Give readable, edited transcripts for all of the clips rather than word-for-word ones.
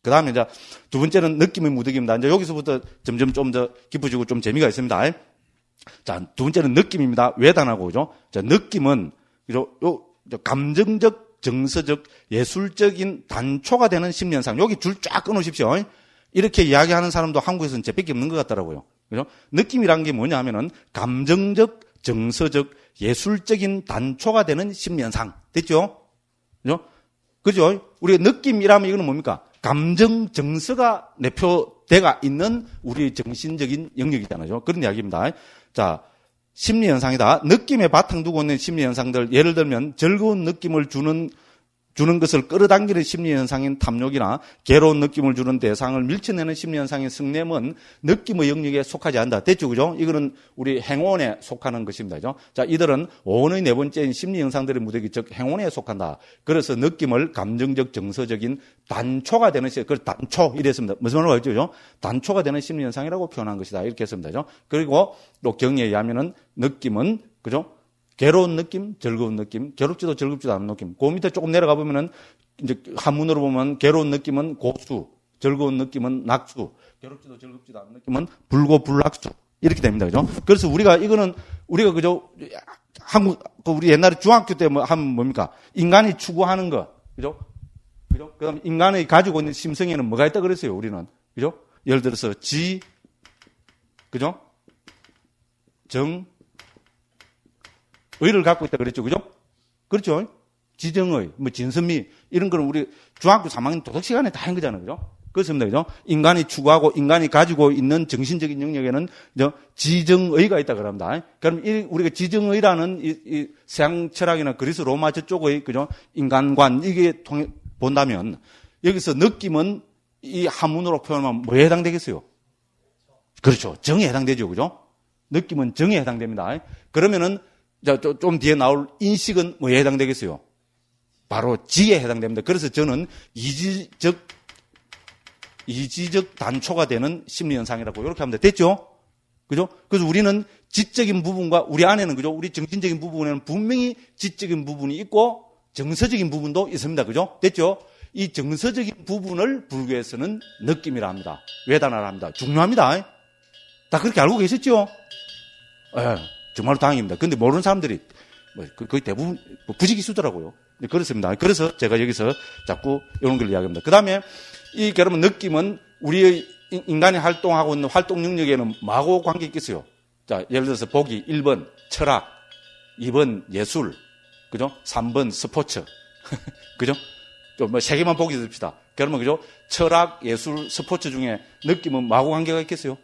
그 다음에 이제 두 번째는 느낌의 무득입니다. 이제 여기서부터 점점 좀 더 깊어지고 좀 재미가 있습니다. 자, 두 번째는 느낌입니다. 외단하고, 그죠? 자, 느낌은, 그죠? 감정적, 정서적, 예술적인 단초가 되는 심리현상. 여기 줄 쫙 끊으십시오. 이렇게 이야기하는 사람도 한국에서는 제밖에 없는 것 같더라고요. 그죠? 느낌이란 게 뭐냐 하면은 감정적, 정서적, 예술적인 단초가 되는 심리현상. 됐죠? 그죠? 그죠? 우리가 느낌이라면 이거는 뭡니까? 감정, 정서가 내표되가 있는 우리의 정신적인 영역이잖아요. 그런 이야기입니다. 자, 심리현상이다. 느낌에 바탕 두고 있는 심리현상들, 예를 들면 즐거운 느낌을 주는 것을 끌어당기는 심리현상인 탐욕이나 괴로운 느낌을 주는 대상을 밀쳐내는 심리현상인 성냄은 느낌의 영역에 속하지 않는다. 됐죠, 그죠? 이거는 우리 행원에 속하는 것입니다. 그죠? 자, 이들은 오온의 네 번째인 심리현상들의 무대기, 즉 행원에 속한다. 그래서 느낌을 감정적, 정서적인 단초가 되는, 그걸 단초, 이랬습니다. 무슨 말로 하죠, 그죠? 단초가 되는 심리현상이라고 표현한 것이다. 이렇게 했습니다. 그죠? 그리고 또 경의에 의하면은 느낌은, 그죠? 괴로운 느낌, 즐거운 느낌, 괴롭지도 즐겁지도 않은 느낌. 그 밑에 조금 내려가 보면은, 이제 한문으로 보면 괴로운 느낌은 고수, 즐거운 느낌은 낙수, 괴롭지도 즐겁지도 않은 느낌은 불고불락수. 이렇게 됩니다. 그죠? 그래서 우리가 그죠? 우리 옛날에 중학교 때 하면 뭡니까? 인간이 추구하는 거. 그죠? 그죠? 그 다음 인간이 가지고 있는 심성에는 뭐가 있다 그랬어요, 우리는. 그죠? 예를 들어서 그죠? 의를 갖고 있다 그랬죠. 그죠? 그렇죠? 지정의, 진선미, 이런 거는 우리 중학교 3학년 도덕 시간에 다 한 거잖아요. 그죠? 그렇습니다. 그죠? 인간이 추구하고 인간이 가지고 있는 정신적인 영역에는 지정의가 있다 그럽니다. 그럼 우리가 지정의라는 이 서양 철학이나 그리스 로마 저쪽의, 그죠? 인간관, 이게 본다면 여기서 느낌은 이 한문으로 표현하면 뭐에 해당되겠어요? 그렇죠. 정에 해당되죠. 그죠? 느낌은 정에 해당됩니다. 그러면은 좀 뒤에 나올 인식은 뭐에 해당되겠어요? 바로 지에 해당됩니다. 그래서 저는 이지적 단초가 되는 심리현상이라고 이렇게 하면 됐죠? 그죠? 그래서 우리는 지적인 부분과 우리 안에는, 그죠? 우리 정신적인 부분에는 분명히 지적인 부분이 있고 정서적인 부분도 있습니다. 그죠? 됐죠? 이 정서적인 부분을 불교에서는 느낌이라 합니다. 외단화라 합니다. 중요합니다. 다 그렇게 알고 계셨죠? 정말로 다행입니다. 근데 모르는 사람들이 거의 대부분 부지기수더라고요. 그렇습니다. 그래서 제가 여기서 자꾸 이런 걸 이야기합니다. 그 다음에 여러분 느낌은 우리의 인간이 활동하고 있는 활동 영역에는 뭐하고 관계 있겠어요? 자, 예를 들어서 보기 1번 철학, 2번 예술, 그죠? 3번 스포츠, 그죠? 좀 세 개만 보기 듭시다. 그러면 그죠? 철학, 예술, 스포츠 중에 느낌은 뭐하고 관계가 있겠어요?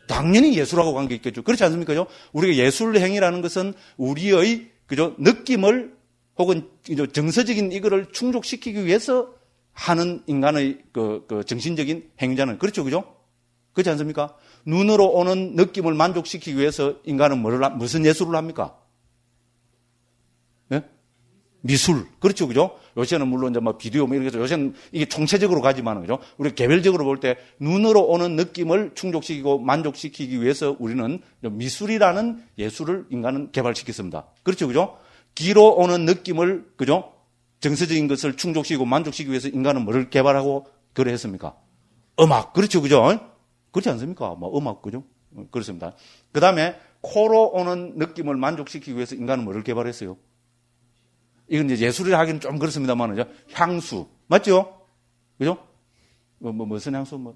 당연히 예술하고 관계 있겠죠. 그렇지 않습니까? 그죠? 우리가 예술 행위라는 것은 우리의, 그죠? 느낌을 혹은 정서적인 이거를 충족시키기 위해서 하는 인간의 그 정신적인 행위자는 그렇죠. 그죠? 그렇지 않습니까? 눈으로 오는 느낌을 만족시키기 위해서 인간은 무슨 예술을 합니까? 네? 미술. 그렇죠. 그죠? 요새는 물론 이제 비디오 이렇게 해서 요새는 이게 총체적으로 가지만, 그죠? 우리가 개별적으로 볼 때 눈으로 오는 느낌을 충족시키고 만족시키기 위해서 우리는 미술이라는 예술을 인간은 개발시켰습니다. 그렇죠. 그죠? 귀로 오는 느낌을, 그죠? 정서적인 것을 충족시키고 만족시키기 위해서 인간은 뭐를 개발하고 그래 했습니까? 음악. 그렇죠. 그죠? 그렇지 않습니까? 음악. 그죠? 그렇습니다. 그 다음에 코로 오는 느낌을 만족시키기 위해서 인간은 뭐를 개발했어요? 이건 이제 예술이라 하기는 좀 그렇습니다만, 향수. 맞죠? 그죠? 무슨 향수,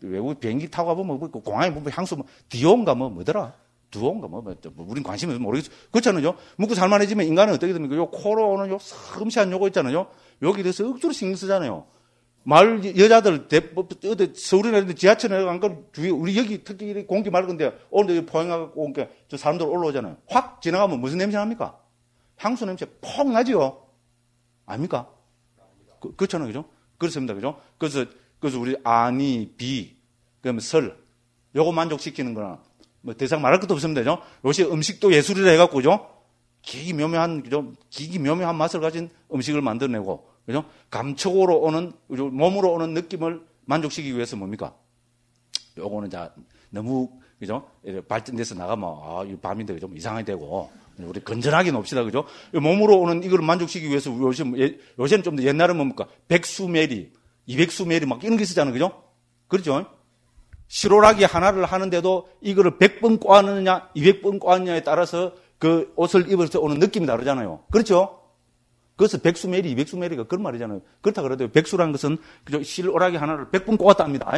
외국 비행기 타고 가보면, 공항에 보면 향수, 디오인가 뭐더라? 두어인가 우린 관심이 없으면 모르겠어. 그렇잖아요. 먹고 살만해지면 인간은 어떻게 됩니까? 요 코로 오는 요 섬세한 요거 있잖아요. 여기 대해서 억지로 신경 쓰잖아요. 여자들, 서울이나 이런 데 지하철에 간 건 우리 여기 특히 공기 맑은데, 오늘 포항하고 온 게 저 사람들 올라오잖아요. 확 지나가면 무슨 냄새 납니까? 향수 냄새 퍽 나죠? 아닙니까? 그렇잖아요. 그죠? 그렇습니다. 그죠? 그래서 우리 아니, 비, 그다음에 설, 요거 만족시키는 거나, 더 이상 말할 것도 없습니다. 그죠? 요새 음식도 예술이라 해갖고, 그죠? 기기묘묘한 맛을 가진 음식을 만들어내고, 그죠? 감촉으로 오는, 몸으로 오는 느낌을 만족시키기 위해서 뭡니까? 요거는 너무, 그죠? 발전돼서 나가면, 이 밤인데 좀 이상하게 되고, 우리 건전하게 놉시다. 그죠? 몸으로 오는 이걸 만족시키기 위해서 요새는 좀 더 옛날은 뭡니까? 100수메리, 200수메리 막 이런 게 쓰잖아요. 그죠? 그렇죠? 실오라기 하나를 하는데도 이거를 100번 꼬았느냐, 200번 꼬았느냐에 따라서 그 옷을 입어서 오는 느낌이 다르잖아요. 그렇죠? 그래서 100수메리, 200수메리가 그런 말이잖아요. 그렇다 그래도 100수라는 것은 그죠? 실오라기 하나를 100번 꼬았다 합니다.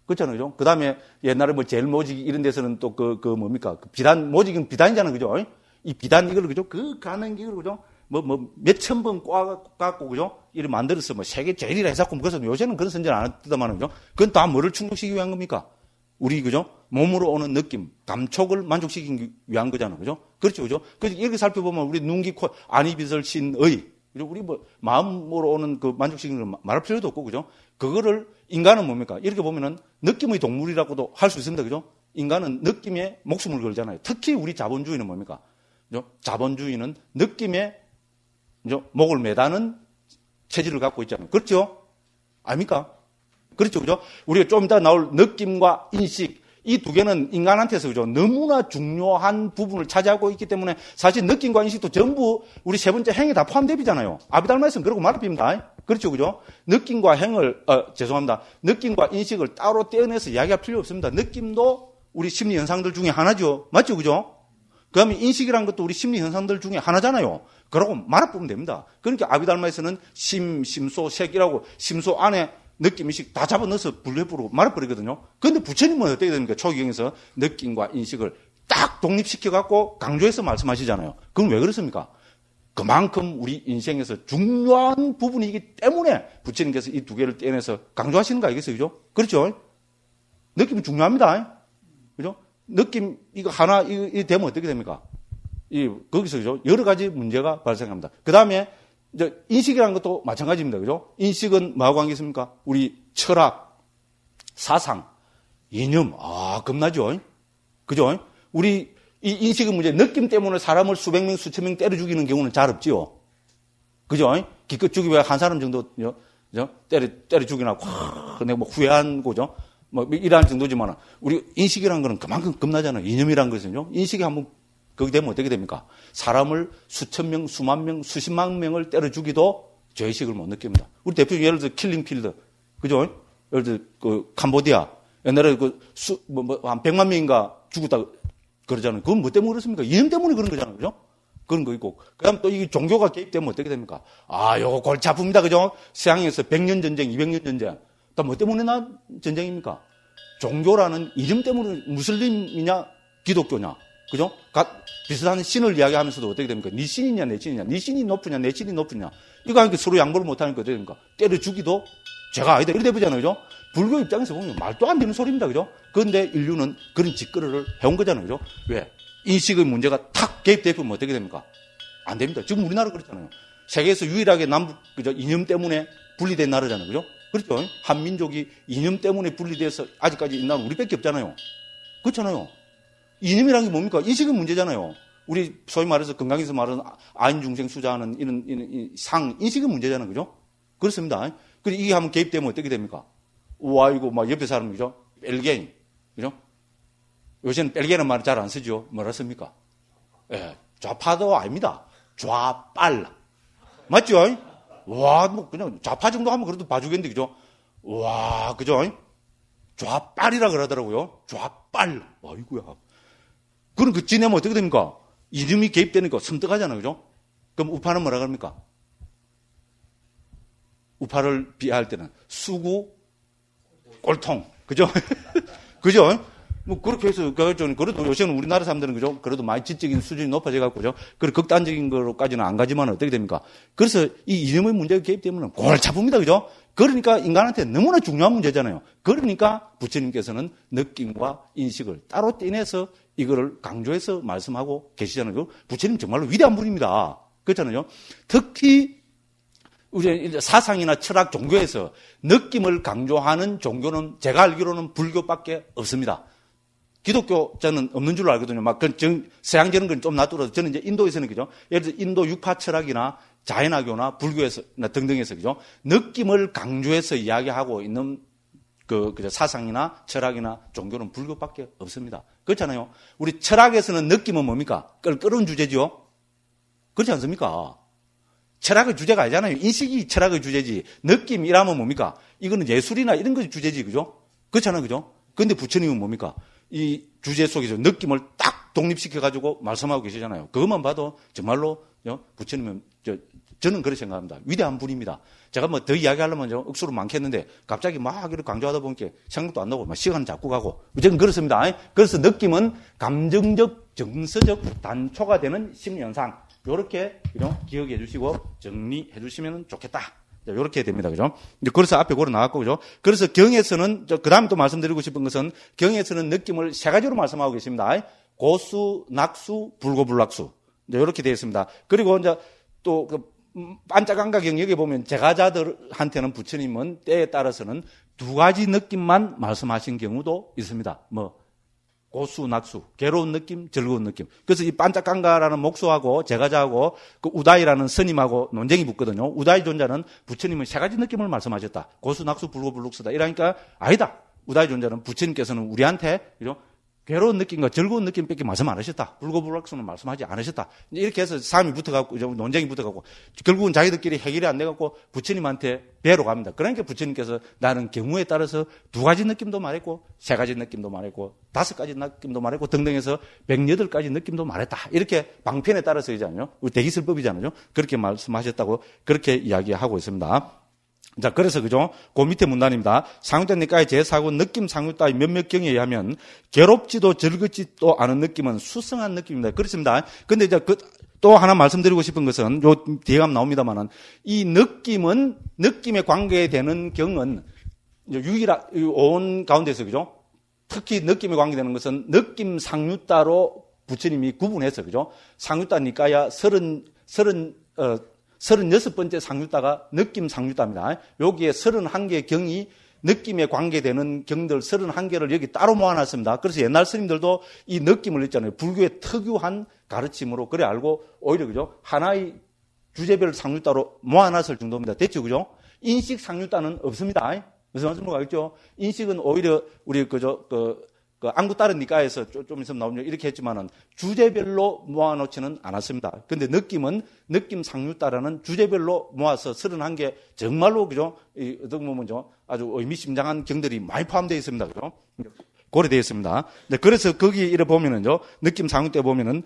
그렇잖아요. 그죠? 그 다음에 옛날에 뭐 제일 모직 이런 데서는 또 뭡니까? 그 비단, 모직은 비단이잖아요. 그죠? 이 비단 이걸 그죠? 그 가는 이걸 그죠? 몇천 번 꼬아갖고, 그죠? 이를 만들어서 세계 제일이라 해서고, 그래서 요새는 그런 선전 안 했다마는, 그죠? 그건 다 뭐를 충족시키기 위한 겁니까? 우리, 그죠? 몸으로 오는 느낌, 감촉을 만족시키기 위한 거잖아요. 그죠? 그렇죠. 그죠? 그래서 이렇게 살펴보면 우리 눈기, 코, 안이비설 신의, 그죠? 우리 마음으로 오는 그 만족시키는 걸 말할 필요도 없고, 그죠? 그거를 인간은 뭡니까? 이렇게 보면은 느낌의 동물이라고도 할 수 있습니다. 그죠? 인간은 느낌에 목숨을 걸잖아요. 특히 우리 자본주의는 뭡니까? 그죠? 자본주의는 느낌에 목을 매다는 체질을 갖고 있잖아요. 그렇죠? 아닙니까? 그렇죠. 그죠? 우리가 좀 이따 나올 느낌과 인식, 이 두 개는 인간한테서 그죠? 너무나 중요한 부분을 차지하고 있기 때문에 사실 느낌과 인식도 전부 우리 세 번째 행에 다 포함되잖아요. 아비달마에서는 그러고 말합니다. 그렇죠. 그죠? 느낌과 느낌과 인식을 따로 떼어내서 이야기할 필요 없습니다. 느낌도 우리 심리 현상들 중에 하나죠. 맞죠? 그죠? 그 다음에 인식이라는 것도 우리 심리 현상들 중에 하나잖아요. 그러고 말아보면 됩니다. 그러니까 아비달마에서는 심소, 색이라고 심소 안에 느낌, 인식 다 잡아넣어서 분류해버리고 말아버리거든요. 그런데 부처님은 어떻게 됩니까? 초기경에서 느낌과 인식을 딱 독립시켜갖고 강조해서 말씀하시잖아요. 그럼 왜 그렇습니까? 그만큼 우리 인생에서 중요한 부분이기 때문에 부처님께서 이 두 개를 떼내서 강조하시는 거 아니겠어요? 그죠? 그렇죠? 느낌이 중요합니다. 그죠? 느낌, 이거 하나, 이 되면 어떻게 됩니까? 거기서, 그죠? 여러 가지 문제가 발생합니다. 그 다음에, 인식이라는 것도 마찬가지입니다. 그죠? 인식은 뭐하고 관계 있습니까? 우리 철학, 사상, 이념, 겁나죠? 그죠? 우리, 이 인식의 문제, 느낌 때문에 사람을 수백 명, 수천 명 때려 죽이는 경우는 잘 없지요? 그죠? 기껏 죽이면 한 사람 정도, 때려 죽이나, 내가 후회한 거죠? 이러한 정도지만, 우리 인식이라는 거는 그만큼 겁나잖아요. 이념이라는 것은요. 인식이 한번, 거기 되면 어떻게 됩니까? 사람을 수천 명, 수만 명, 수십만 명을 때려 죽이도 죄의식을 못 느낍니다. 우리 대표 예를 들어 킬링필드. 그죠? 예를 들어, 캄보디아. 옛날에 한 100만 명인가 죽었다 그러잖아요. 그건 뭐 때문에 그렇습니까? 이념 때문에 그런 거잖아요. 그죠? 그런 거 있고. 그 다음 또 이 종교가 개입되면 어떻게 됩니까? 요거 골치 아픕니다. 그죠? 서양에서 100년 전쟁, 200년 전쟁. 또 뭐 때문에 난 전쟁입니까? 종교라는 이름 때문에 무슬림이냐, 기독교냐. 그죠? 비슷한 신을 이야기하면서도 어떻게 됩니까? 네 신이냐, 내 신이냐. 네 신이 높으냐, 내 신이 높으냐. 이거 하니까 서로 양보를 못하니까 어떻게 됩니까? 때려 죽이도 죄가 아니다. 이렇게 되잖아요. 그죠? 불교 입장에서 보면 말도 안 되는 소리입니다. 그죠? 그런데 인류는 그런 짓거리를 해온 거잖아요. 그죠? 왜? 인식의 문제가 탁 개입되면 어떻게 됩니까? 안 됩니다. 지금 우리나라 그렇잖아요. 세계에서 유일하게 남북, 그죠? 이념 때문에 분리된 나라잖아요. 그죠? 그렇죠? 한민족이 이념 때문에 분리돼서 아직까지 있는 나라는 우리밖에 없잖아요. 그렇잖아요. 이념이라는 게 뭡니까? 인식의 문제잖아요. 우리 소위 말해서 건강에서 말하는 아인중생 수자하는 이런 인식의 문제잖아요. 그죠? 그렇습니다. 그리고 이게 한번 개입되면 어떻게 됩니까? 우와, 이거 막 옆에 사람, 그죠? 벨게인. 그죠? 요새는 벨게인은 말 잘 안 쓰죠? 뭐라 씁니까? 예, 좌파도 아닙니다. 좌빨. 맞죠? 와, 그냥 좌파 정도 하면 그래도 봐주겠는데, 그죠? 와, 그죠? 좌빨이라 그러더라고요. 좌빨. 아이고야. 그럼 지내면 어떻게 됩니까? 이름이 개입되니까 섬뜩하잖아요. 그죠? 그럼 우파는 뭐라 그럽니까? 우파를 비하할 때는 수구, 꼴통. 그죠? 그죠? 그렇게 해서, 그래도 요새는 우리나라 사람들은 그죠? 그래도 많이 지적인 수준이 높아져갖고, 그죠? 그리고 극단적인 거로까지는 안 가지만 어떻게 됩니까? 그래서 이 이념의 문제가 개입되면 골치 아픕니다. 그죠? 그러니까 인간한테 너무나 중요한 문제잖아요. 그러니까 부처님께서는 느낌과 인식을 따로 떼내서 이거를 강조해서 말씀하고 계시잖아요. 부처님 정말로 위대한 분입니다. 그렇잖아요. 특히 우리 사상이나 철학 종교에서 느낌을 강조하는 종교는 제가 알기로는 불교밖에 없습니다. 기독교 저는 없는 줄로 알거든요. 서양적인 건 좀 놔두어도 저는 이제 인도에서는 그죠. 예를 들어 인도 육파 철학이나 자연화교나 불교에서나 등등에서 그죠. 느낌을 강조해서 이야기하고 있는 사상이나 철학이나 종교는 불교밖에 없습니다. 그렇잖아요. 우리 철학에서는 느낌은 뭡니까? 껄끄러운 주제죠. 그렇지 않습니까? 철학의 주제가 아니잖아요. 인식이 철학의 주제지. 느낌이라면 뭡니까? 이거는 예술이나 이런 것이 주제지, 그죠? 그렇잖아요, 그죠? 근데 부처님은 뭡니까? 이 주제 속에서 느낌을 딱 독립시켜가지고 말씀하고 계시잖아요. 그것만 봐도 정말로 부처님은 저는 그렇게 생각합니다. 위대한 분입니다. 제가 뭐 더 이야기하려면 억수로 많겠는데 갑자기 막 이렇게 강조하다 보니까 생각도 안 나고 막 시간 잡고 가고 어쨌든 그렇습니다. 그래서 느낌은 감정적, 정서적 단초가 되는 심리현상. 요렇게 기억해 주시고 정리해 주시면 좋겠다. 요렇게 됩니다. 그죠? 그래서 앞에 고려 나왔고, 그죠? 그래서 경에서는, 그 다음에 또 말씀드리고 싶은 것은 경에서는 느낌을 세 가지로 말씀하고 계십니다. 고수, 낙수, 불고불락수. 요렇게 되어 있습니다. 그리고 이제 또 반짝한가 영역에 보면 제가자들한테는 부처님은 때에 따라서는 두 가지 느낌만 말씀하신 경우도 있습니다. 고수, 낙수, 괴로운 느낌, 즐거운 느낌. 그래서 이 반짝강가라는 목수하고 제가자하고 그 우다이라는 스님하고 논쟁이 붙거든요. 우다이 존자는 부처님은 세 가지 느낌을 말씀하셨다. 고수, 낙수, 불고불락수다. 이러니까 아니다. 우다이 존자는 부처님께서는 우리한테 괴로운 느낌과 즐거운 느낌밖에 말씀 안 하셨다. 불고불락수는 말씀하지 않으셨다. 이렇게 해서 싸움이 붙어갖고, 논쟁이 붙어갖고, 결국은 자기들끼리 해결이 안 돼갖고 부처님한테 배로 갑니다. 그러니까 부처님께서 나는 경우에 따라서 두 가지 느낌도 말했고, 세 가지 느낌도 말했고, 다섯 가지 느낌도 말했고, 등등 해서 108가지 느낌도 말했다. 이렇게 방편에 따라서이잖아요. 우리 대기술법이잖아요. 그렇게 말씀하셨다고 그렇게 이야기하고 있습니다. 자, 그래서 그죠? 그 밑에 문단입니다. 상유따 니까의 제4권 느낌 상유따의 몇몇 경에 의하면 괴롭지도 즐겁지도 않은 느낌은 수승한 느낌입니다. 그렇습니다. 근데 이제 또 하나 말씀드리고 싶은 것은 요 뒤에 가면 나옵니다만은 이 느낌은 느낌에 관계되는 경은 온 가운데서 그죠? 특히 느낌에 관계되는 것은 느낌 상유따로 부처님이 구분해서 그죠? 상유따 니까야 36번째 상유따가 느낌 상유따입니다. 여기에 31개 경이 느낌에 관계되는 경들 31개를 여기 따로 모아놨습니다. 그래서 옛날 스님들도 이 느낌을 있잖아요. 불교의 특유한 가르침으로 그래 알고 오히려 그죠? 하나의 주제별 상유따로 모아놨을 정도입니다. 됐죠? 그죠? 인식 상유따는 없습니다. 무슨 말씀인지 알겠죠? 인식은 오히려 우리 안구 다른 니까에서 좀 있으면 나오죠. 이렇게 했지만은 주제별로 모아놓지는 않았습니다. 근데 느낌은 느낌 상유따라는 주제별로 모아서 31개 정말로 그죠? 어떻게 보면 아주 의미심장한 경들이 많이 포함되어 있습니다. 그죠? 고려되어 있습니다. 그래서 거기 이래 보면은요, 느낌 상유따에 보면은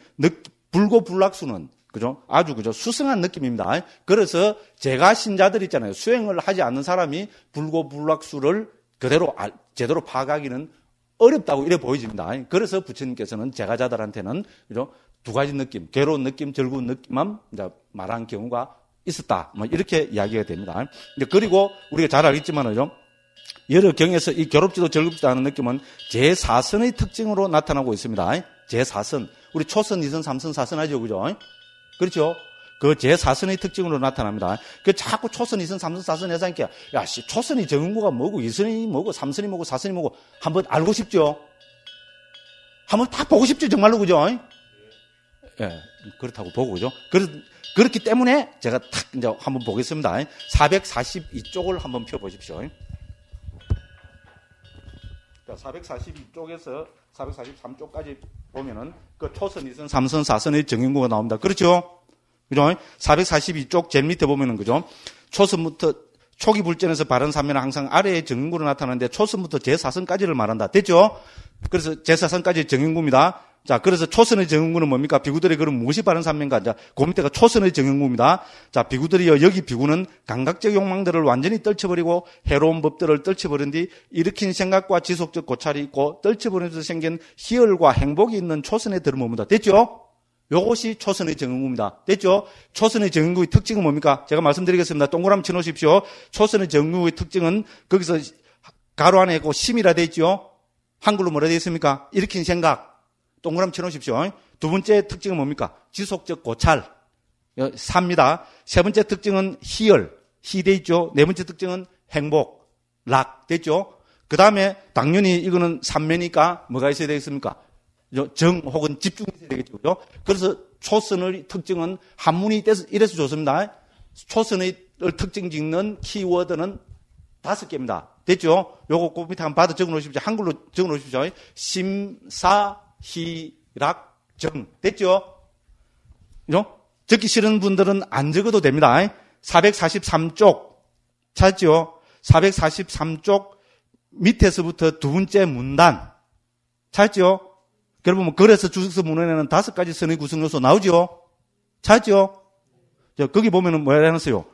불고불락수는 그죠? 아주 그죠? 수승한 느낌입니다. 그래서 제가 신자들 있잖아요. 수행을 하지 않는 사람이 불고불락수를 그대로 제대로 파악하기는 어렵다고 이래 보여집니다. 그래서 부처님께서는 제가자들한테는 두 가지 느낌, 괴로운 느낌, 즐거운 느낌만 말한 경우가 있었다. 이렇게 이야기가 됩니다. 그리고 우리가 잘 알겠지만요, 여러 경에서 이 괴롭지도 즐겁지도 않은 느낌은 제4선의 특징으로 나타나고 있습니다. 제4선, 우리 초선, 2선, 3선, 4선 하죠, 그죠? 그렇죠? 그 제4선의 특징으로 나타납니다. 자꾸 초선, 2선, 3선, 4선 해서 하니까, 초선이 정인구가 뭐고, 2선이 뭐고, 3선이 뭐고, 4선이 뭐고, 한번 알고 싶죠? 한번 다 보고 싶죠, 정말로, 그죠? 예, 그렇다고 보고, 그죠? 그렇기 때문에 제가 탁 이제 한번 보겠습니다. 442쪽을 한번 펴보십시오. 442쪽에서 443쪽까지 보면은, 그 초선, 2선, 3선, 4선의 정인구가 나옵니다. 그렇죠? 그죠? 442쪽 제일 밑에 보면은 그죠? 초선부터 초기 불전에서 바른 삼면은 항상 아래의 정인구로 나타나는데 초선부터 제4선까지를 말한다. 됐죠? 그래서 제4선까지 정인구입니다. 자, 그래서 초선의 정인구는 뭡니까? 비구들의 그럼 무엇이 바른 삼면가? 자, 그 밑에가 초선의 정인구입니다. 자, 비구들이요, 여기 비구는 감각적 욕망들을 완전히 떨쳐버리고 해로운 법들을 떨쳐버린 뒤 일으킨 생각과 지속적 고찰이 있고 떨쳐버리면서 생긴 희열과 행복이 있는 초선에 들어옵니다. 됐죠? 요것이 초선의 정인구입니다. 됐죠? 초선의 정인구의 특징은 뭡니까? 제가 말씀드리겠습니다. 동그라미 쳐놓으십시오. 초선의 정인구의 특징은 거기서 가로 안에 있고 심이라 되어 있죠? 한글로 뭐라 되어 있습니까? 일으킨 생각. 동그라미 쳐놓으십시오. 두 번째 특징은 뭡니까? 지속적 고찰. 4입니다. 세 번째 특징은 희열. 희 되어 있죠? 네 번째 특징은 행복. 락. 됐죠? 그 다음에 당연히 이거는 삼매니까 뭐가 있어야 되겠습니까? 정 혹은 집중이 있어야 되겠죠. 그죠? 그래서 초선의 특징은 한문이 이래서 좋습니다. 초선의 특징 짓는 키워드는 5개입니다. 됐죠? 요거 그 밑에 한번 받아 적어 놓으십시오. 한글로 적어 놓으십시오. 심사, 희락정. 됐죠? 그죠? 적기 싫은 분들은 안 적어도 됩니다. 443쪽. 찾죠? 443쪽 밑에서부터 두 번째 문단. 찾죠? 여러분, 글에서 주석서 문헌에는 5가지 선의 구성 요소 나오죠? 찾죠? 거기 보면은 뭐라 해놨어요?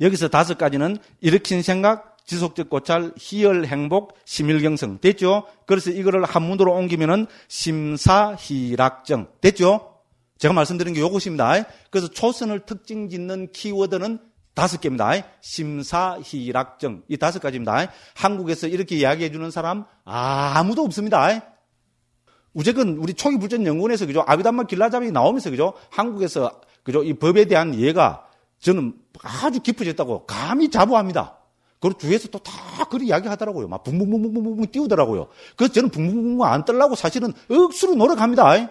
여기서 5가지는 일으킨 생각, 지속적 고찰, 희열, 행복, 심일경성. 됐죠? 그래서 이거를 한문으로 옮기면은 심사희락정. 됐죠? 제가 말씀드린 게 요것입니다. 그래서 초선을 특징 짓는 키워드는 5개입니다. 심사희락정. 이 5가지입니다. 한국에서 이렇게 이야기해 주는 사람 아무도 없습니다. 우제건 우리 초기불전연구원에서 그죠? 아비담마 길라잡이 나오면서 그죠? 한국에서 그죠? 이 법에 대한 이해가 저는 아주 깊어졌다고 감히 자부합니다. 그리고 주위에서 또 다 그리 이야기하더라고요. 막 붕붕붕붕붕붕 띄우더라고요. 그래서 저는 붕붕붕붕 안 떨라고 사실은 억수로 노력합니다.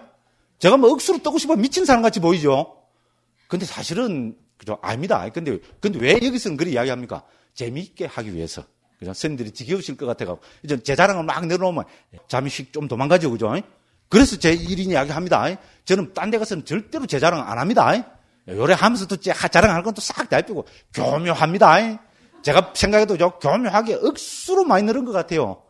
제가 뭐 억수로 뜨고 싶어 미친 사람 같이 보이죠? 근데 사실은 그죠? 아닙니다. 근데 왜 여기서는 그리 이야기합니까? 재미있게 하기 위해서. 그죠? 선생님들이 지겨우실 것 같아가지고. 이제 제 자랑을 막 내려놓으면 잠시 좀 도망가죠. 그죠? 그래서 제 1인 이야기 합니다. 저는 딴 데 가서는 절대로 제 자랑 안 합니다. 요래 하면서 또 자랑하는 건 또 싹 다 빼고 교묘합니다. 제가 생각해도 교묘하게 억수로 많이 늘은 것 같아요.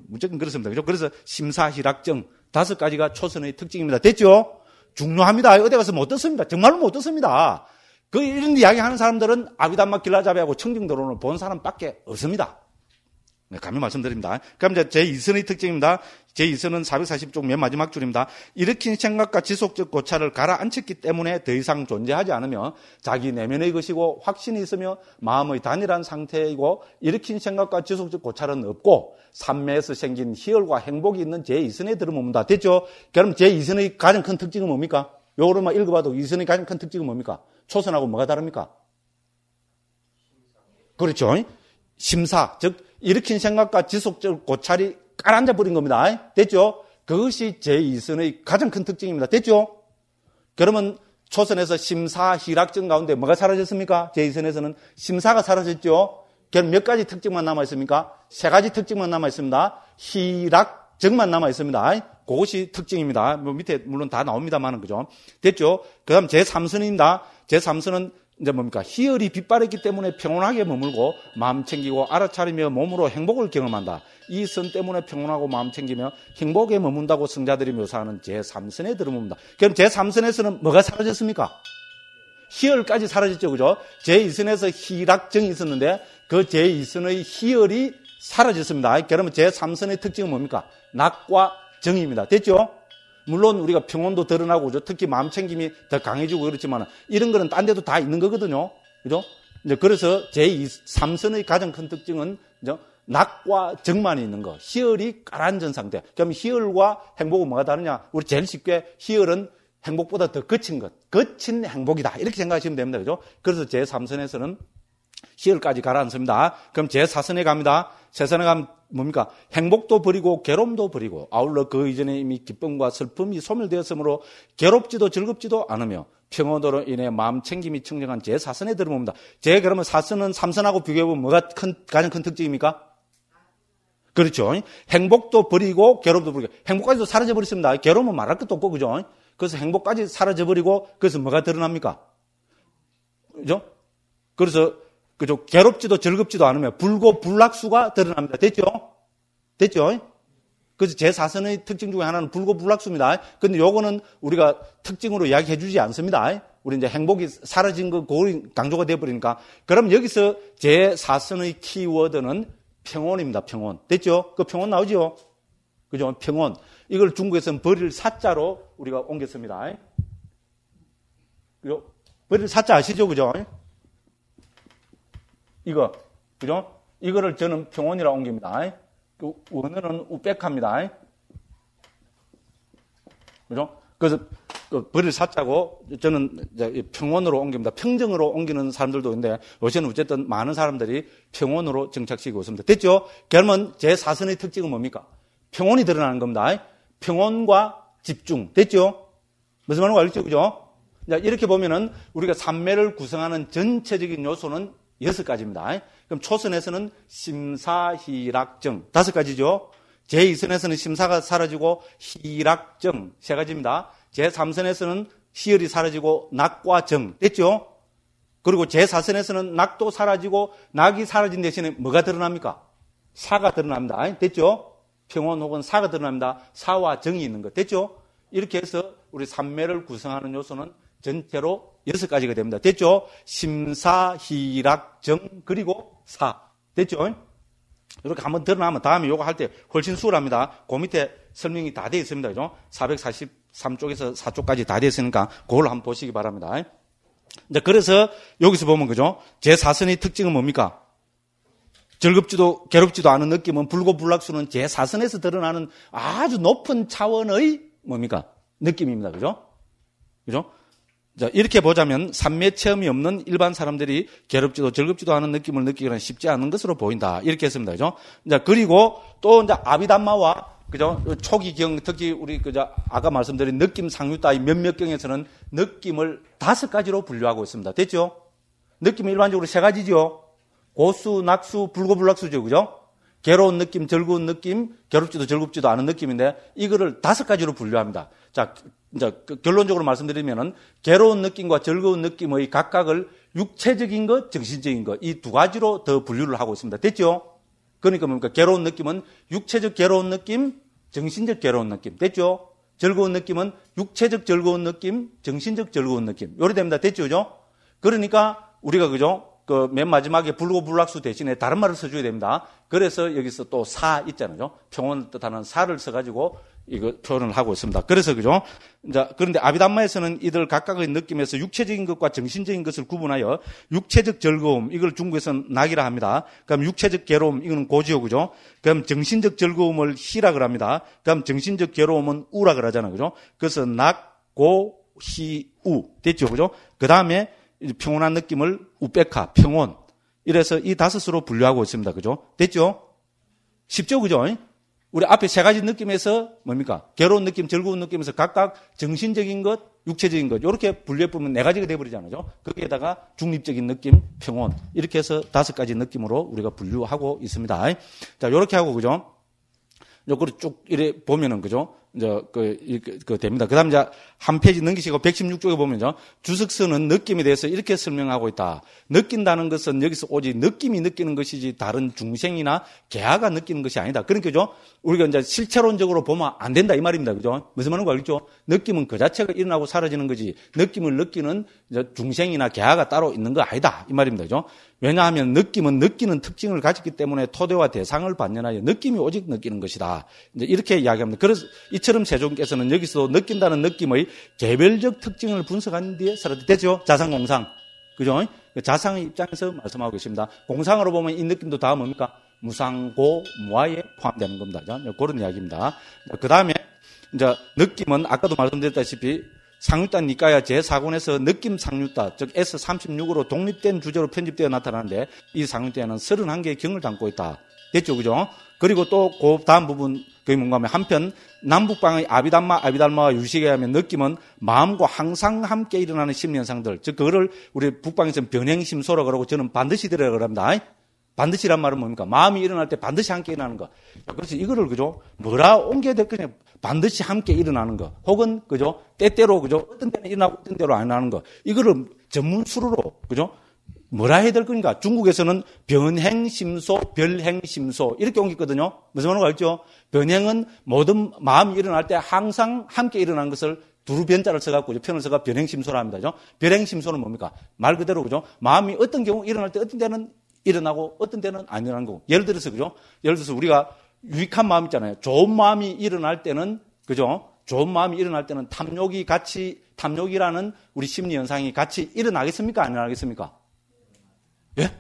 무조건 그렇습니다. 그죠? 그래서 심사희락정 5가지가 초선의 특징입니다. 됐죠? 중요합니다. 어디 가서 못 듣습니다. 정말로 못 듣습니다. 이런 이야기 하는 사람들은 아비담마 길라잡이하고 청정도론을 본 사람밖에 없습니다. 네, 감히 말씀드립니다. 그럼 이제 제2선의 특징입니다. 제2선은 440쪽 맨 마지막 줄입니다. 일으킨 생각과 지속적 고찰을 가라앉혔기 때문에 더 이상 존재하지 않으며 자기 내면의 것이고 확신이 있으며 마음의 단일한 상태이고 일으킨 생각과 지속적 고찰은 없고 삼매에서 생긴 희열과 행복이 있는 제2선에 들어옵니다. 됐죠? 그럼 제2선의 가장 큰 특징은 뭡니까? 요거로만 읽어봐도 2선의 가장 큰 특징은 뭡니까? 초선하고 뭐가 다릅니까? 그렇죠. 심사, 즉 일으킨 생각과 지속적 고찰이 깔아앉아 버린 겁니다. 됐죠? 그것이 제2선의 가장 큰 특징입니다. 됐죠? 그러면 초선에서 심사희락정 가운데 뭐가 사라졌습니까? 제2선에서는 심사가 사라졌죠? 그럼 몇 가지 특징만 남아있습니까? 3가지 특징만 남아있습니다. 희락정만 남아있습니다. 그것이 특징입니다. 밑에 물론 다 나옵니다만은, 그죠? 됐죠? 그 다음 제3선입니다. 제3선은 이제 뭡니까? 희열이 빛바랬기 때문에 평온하게 머물고 마음 챙기고 알아차리며 몸으로 행복을 경험한다. 이 선 때문에 평온하고 마음 챙기며 행복에 머문다고 성자들이 묘사하는 제3선에 들어옵니다. 그럼 제3선에서는 뭐가 사라졌습니까? 희열까지 사라졌죠. 그죠? 제2선에서 희락정이 있었는데 그 제2선의 희열이 사라졌습니다. 그러면 제3선의 특징은 뭡니까? 낙과 정입니다. 됐죠? 물론 우리가 평온도 드러나고 특히 마음 챙김이 더 강해지고 그렇지만 이런 거는 딴 데도 다 있는 거거든요. 그죠? 이제 그래서 제3선의 가장 큰 특징은 낙과 정만 있는 거. 희열이 가라앉은 상태. 그럼 희열과 행복은 뭐가 다르냐? 우리 제일 쉽게 희열은 행복보다 더 거친 것. 거친 행복이다. 이렇게 생각하시면 됩니다. 그죠? 그래서 제3선에서는 희열까지 가라앉습니다. 그럼 제4선에 갑니다. 제4선에 가면 뭡니까? 행복도 버리고 괴로움도 버리고 아울러 그 이전에 이미 기쁨과 슬픔이 소멸되었으므로 괴롭지도 즐겁지도 않으며 평온으로 인해 마음 챙김이 청정한 제4선에 들어옵니다. 그러면 4선은 3선하고 비교해보면 뭐가 가장 큰 특징입니까? 그렇죠. 행복도 버리고 괴로움도 버리고 행복까지도 사라져버렸습니다. 괴로움은 말할 것도 없고 그죠? 그래서 행복까지 사라져버리고 그래서 뭐가 드러납니까? 그죠? 그래서 그죠? 괴롭지도 즐겁지도 않으며 불고 불락수가 드러납니다. 됐죠? 됐죠? 그래서 제4선의 특징 중에 하나는 불고 불락수입니다. 근데 요거는 우리가 특징으로 이야기해 주지 않습니다. 우리 이제 행복이 사라진 거 그걸 강조가 돼 버리니까. 그럼 여기서 제4선의 키워드는 평온입니다. 평온. 됐죠? 그 평온 나오죠? 그죠? 평온. 이걸 중국에서는 버릴 사자로 우리가 옮겼습니다. 그죠? 버릴 사자 아시죠? 그죠? 이거, 그죠? 이거를 저는 평온이라고 옮깁니다. 그 원어는 우백합니다. 그죠? 그래서 버릴 사자고 저는 이제 평온으로 옮깁니다. 평정으로 옮기는 사람들도 있는데 요새는 어쨌든 많은 사람들이 평온으로 정착시키고 있습니다. 됐죠? 그러면 제4선의 특징은 뭡니까? 평온이 드러나는 겁니다. 평온과 집중. 됐죠? 무슨 말인지 알겠죠? 그죠? 이렇게 보면은 우리가 삼매를 구성하는 전체적인 요소는 6가지입니다. 그럼 초선에서는 심사희락정 5가지죠. 제2선에서는 심사가 사라지고 희락정 세 가지입니다. 제3선에서는 희열이 사라지고 낙과 정 됐죠? 그리고 제4선에서는 낙도 사라지고 낙이 사라진 대신에 뭐가 드러납니까? 사가 드러납니다. 됐죠? 평온 혹은 사가 드러납니다. 사와 정이 있는 것 됐죠? 이렇게 해서 우리 삼매를 구성하는 요소는 전체로 6가지가 됩니다. 됐죠? 심사, 희락, 정, 그리고 사. 됐죠? 이렇게 한번 드러나면 다음에 요거 할 때 훨씬 수월합니다. 그 밑에 설명이 다 되어 있습니다. 그죠? 443쪽에서 4쪽까지 다 되어 있으니까 그걸 한번 보시기 바랍니다. 이제 그래서 여기서 보면 그죠? 제4선의 특징은 뭡니까? 즐겁지도 괴롭지도 않은 느낌은 불고불락수는 제4선에서 드러나는 아주 높은 차원의 뭡니까? 느낌입니다. 그죠? 그죠? 자, 이렇게 보자면 삼매 체험이 없는 일반 사람들이 괴롭지도 즐겁지도 않은 느낌을 느끼기는 쉽지 않은 것으로 보인다. 이렇게 했습니다. 그죠? 자, 그리고 또 이제 아비담마와 그죠? 초기경, 특히 우리 그저 아까 말씀드린 느낌 상류따위 몇몇 경에서는 느낌을 5가지로 분류하고 있습니다. 됐죠? 느낌이 일반적으로 3가지죠. 고수, 낙수, 불고불락수죠. 그죠? 괴로운 느낌, 즐거운 느낌, 괴롭지도 즐겁지도 않은 느낌인데 이거를 5가지로 분류합니다. 자, 이제 결론적으로 말씀드리면은 괴로운 느낌과 즐거운 느낌의 각각을 육체적인 것, 정신적인 것 이 2가지로 더 분류를 하고 있습니다. 됐죠? 그러니까 뭡니까? 괴로운 느낌은 육체적 괴로운 느낌, 정신적 괴로운 느낌. 됐죠? 즐거운 느낌은 육체적 즐거운 느낌, 정신적 즐거운 느낌. 요리 됩니다. 됐죠? 그죠? 그러니까 우리가 그죠? 그 맨 마지막에 불고불락수 대신에 다른 말을 써줘야 됩니다. 그래서 여기서 또 사 있잖아요. 평온을 뜻하는 사를 써가지고 이거 표현을 하고 있습니다. 그래서 그죠? 자, 그런데 아비담마에서는 이들 각각의 느낌에서 육체적인 것과 정신적인 것을 구분하여 육체적 즐거움, 이걸 중국에서는 낙이라 합니다. 그럼 육체적 괴로움, 이거는 고지요, 그죠? 그럼 정신적 즐거움을 희락을 합니다. 그럼 정신적 괴로움은 우락을 하잖아요, 그죠? 그래서 낙, 고, 희, 우. 됐죠, 그죠? 그 다음에 평온한 느낌을 우백화, 평온. 이래서 이 5으로 분류하고 있습니다, 그죠? 됐죠? 쉽죠, 그죠? 우리 앞에 3가지 느낌에서 뭡니까? 괴로운 느낌, 즐거운 느낌에서 각각 정신적인 것, 육체적인 것 이렇게 분류해보면 4가지가 돼버리잖아요. 거기에다가 중립적인 느낌, 평온 이렇게 해서 5가지 느낌으로 우리가 분류하고 있습니다. 자, 이렇게 하고 그죠? 요거를 쭉 이래 보면은 그죠? 이제 그 됩니다. 그다음 이제 한 페이지 넘기시고 116쪽에 보면요. 주석서는 느낌에 대해서 이렇게 설명하고 있다. 느낀다는 것은 여기서 오직 느낌이 느끼는 것이지 다른 중생이나 개화가 느끼는 것이 아니다. 그러니까 그죠? 우리가 이제 실체론적으로 보면 안 된다 이 말입니다. 그죠? 무슨 말인지 알겠죠? 느낌은 그 자체가 일어나고 사라지는 거지. 느낌을 느끼는 이제 중생이나 개화가 따로 있는 거 아니다. 이 말입니다. 그죠? 왜냐하면 느낌은 느끼는 특징을 가졌기 때문에 토대와 대상을 반영하여 느낌이 오직 느끼는 것이다. 이제 이렇게 이야기합니다. 그래서 이처럼 세종께서는 여기서 느낀다는 느낌의 개별적 특징을 분석한 뒤에 되죠. 자상공상. 그죠? 자상의 입장에서 말씀하고 계십니다. 공상으로 보면 이 느낌도 다 뭡니까? 무상고, 무아에 포함되는 겁니다. 그런 이야기입니다. 그 다음에 이제 느낌은 아까도 말씀드렸다시피 상류따 니까야 제4권에서 느낌 상류따, 즉 S36으로 독립된 주제로 편집되어 나타나는데 이 상류따에는 31개의 경을 담고 있다. 됐죠, 그죠? 그리고 또 그 다음 부분 그게 뭔가 하면 한편 남북방의 아비달마와 유식에 하면 느낌은 마음과 항상 함께 일어나는 심리현상들, 즉 그거를 우리 북방에서는 변행심소라고 그러고 저는 반드시 들으라고 합니다. 반드시란 말은 뭡니까? 마음이 일어날 때 반드시 함께 일어나는 거. 그래서 이거를 그죠? 뭐라 옮겨야 될 거냐? 반드시 함께 일어나는 거. 혹은 그죠? 때때로 그죠? 어떤 때는 일어나고 어떤 때로 안 일어나는 거. 이거를 전문수로 그죠? 뭐라 해야 될 거니까? 중국에서는 변행심소, 별행심소 이렇게 옮겼거든요. 무슨 말인지 알죠? 변행은 모든 마음이 일어날 때 항상 함께 일어나는 것을 두루 변자를 써갖고 편을 써가 변행심소라 합니다. 그죠? 변행심소는 뭡니까? 말 그대로 그죠? 마음이 어떤 경우 일어날 때 어떤 때는 일어나고 어떤 때는 안 일어나는 거고. 예를 들어서 그죠? 예를 들어서 우리가 유익한 마음 있잖아요. 좋은 마음이 일어날 때는 그죠? 좋은 마음이 일어날 때는 탐욕이라는 우리 심리 현상이 같이 일어나겠습니까? 안 일어나겠습니까? 예?